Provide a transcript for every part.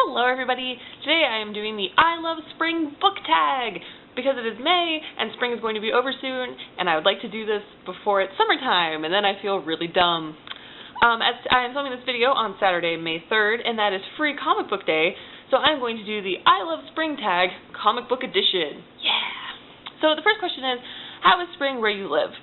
Hello everybody! Today I am doing the I Love Spring book tag because it is May and spring is going to be over soon and I would like to do this before it's summertime and then I feel really dumb. As I am filming this video on Saturday, May 3rd, and that is Free Comic Book Day, so I'm going to do the I Love Spring tag comic book edition. Yeah! So the first question is, how is spring where you live?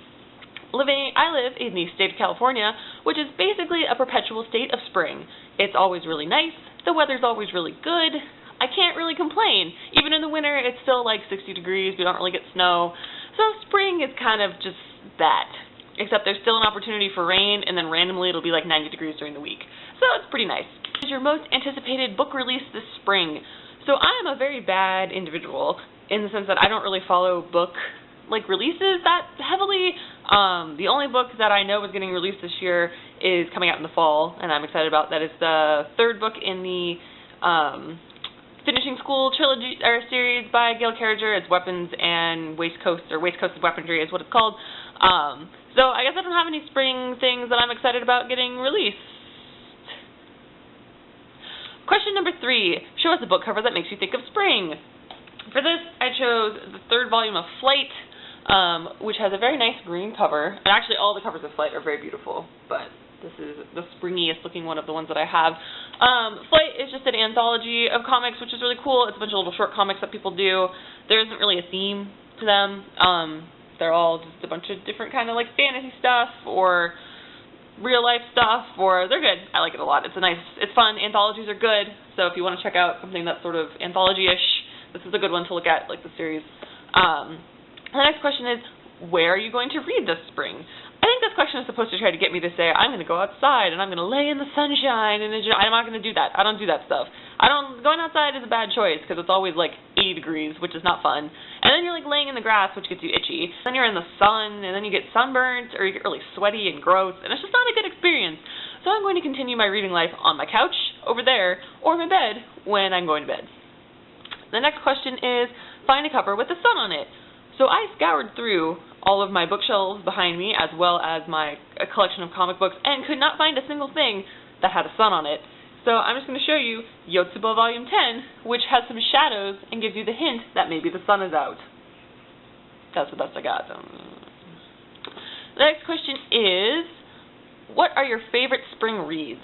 I live in the state of California, which is basically a perpetual state of spring. It's always really nice, the weather's always really good, I can't really complain. Even in the winter, it's still like 60 degrees, we don't really get snow. So spring is kind of just that. Except there's still an opportunity for rain, and then randomly it'll be like 90 degrees during the week. So it's pretty nice. What is your most anticipated book release this spring? So I am a very bad individual, in the sense that I don't really follow book releases that heavily. The only book that I know is getting released this year is coming out in the fall, and I'm excited about that. It's the third book in the Finishing School trilogy or series by Gail Carriger. It's Weapons and Waistcoats, or Waistcoats and Weaponry is what it's called. So I guess I don't have any spring things that I'm excited about getting released. Question number 3. Show us a book cover that makes you think of spring. For this, I chose the third volume of Flight, which has a very nice green cover. And actually, all the covers of Flight are very beautiful, but this is the springiest looking one of the ones that I have. Flight is just an anthology of comics, which is really cool. It's a bunch of little short comics that people do. There isn't really a theme to them. They're all just a bunch of different kind of like fantasy stuff or real life stuff, or they're good. I like it a lot. It's fun. Anthologies are good. So if you want to check out something that's sort of anthology-ish, this is a good one to look at, like the series. The next question is, where are you going to read this spring? I think this question is supposed to try to get me to say, I'm going to go outside and I'm going to lay in the sunshine and I'm not going to do that. I don't do that stuff. Going outside is a bad choice because it's always like 80 degrees, which is not fun. And then you're like laying in the grass, which gets you itchy. Then you're in the sun and then you get sunburnt or you get really sweaty and gross, and it's just not a good experience. So I'm going to continue my reading life on my couch, over there, or my bed when I'm going to bed. The next question is, find a cover with the sun on it. So I scoured through all of my bookshelves behind me, as well as my collection of comic books, and could not find a single thing that had a sun on it. So I'm just going to show you Yotsuba Volume 10, which has some shadows and gives you the hint that maybe the sun is out. That's the best I got. The next question is, what are your favorite spring reads?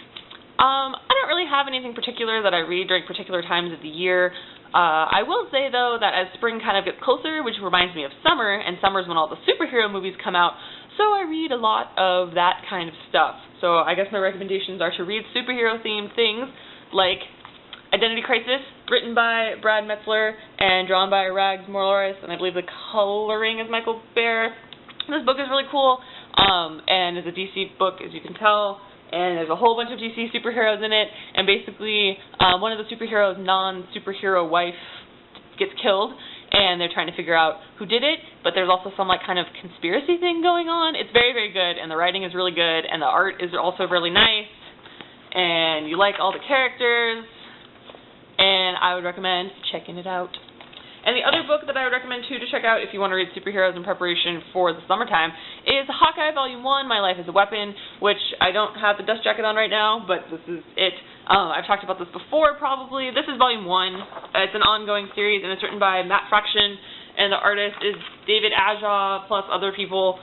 I don't really have anything particular that I read during particular times of the year. I will say, though, that as spring kind of gets closer, which reminds me of summer, and summer's when all the superhero movies come out, so I read a lot of that kind of stuff. So I guess my recommendations are to read superhero-themed things like Identity Crisis, written by Brad Metzler and drawn by Rags Morloris, and I believe the coloring is Michael Baer. This book is really cool, and it's a DC book, as you can tell. And there's a whole bunch of DC superheroes in it, and basically one of the superheroes' non-superhero wife gets killed, and they're trying to figure out who did it, but there's also some like kind of conspiracy thing going on. It's very, very good, and the writing is really good, and the art is also really nice, and you like all the characters, and I would recommend checking it out. And the other book that I would recommend, too, to check out if you want to read superheroes in preparation for the summertime is Hawkeye Volume 1, My Life as a Weapon, which I don't have the dust jacket on right now, but this is it. I've talked about this before, probably. This is Volume 1. It's an ongoing series, and it's written by Matt Fraction, and the artist is David Aja, plus other people.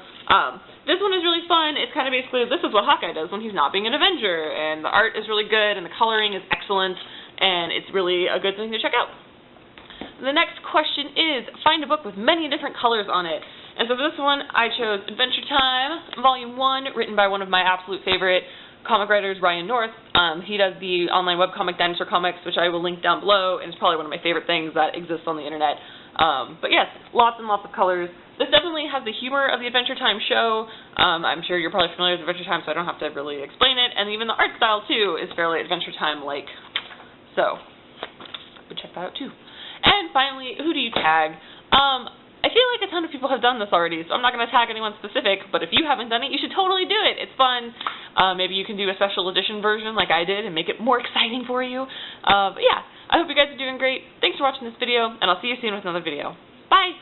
This one is really fun. It's kind of basically, this is what Hawkeye does when he's not being an Avenger, and the art is really good, and the coloring is excellent, and it's really a good thing to check out. The next question is, find a book with many different colors on it. And so for this one, I chose Adventure Time, Volume 1, written by one of my absolute favorite comic writers, Ryan North. He does the online webcomic Dinosaur Comics, which I will link down below, and it's probably one of my favorite things that exists on the internet. But yes, lots and lots of colors. This definitely has the humor of the Adventure Time show. I'm sure you're probably familiar with Adventure Time, so I don't have to really explain it. And even the art style, too, is fairly Adventure Time-like. So, I would check that out, too. And finally, who do you tag? I feel like a ton of people have done this already, so I'm not going to tag anyone specific, but if you haven't done it, you should totally do it. It's fun. Maybe you can do a special edition version like I did and make it more exciting for you. But yeah, I hope you guys are doing great. Thanks for watching this video, and I'll see you soon with another video. Bye!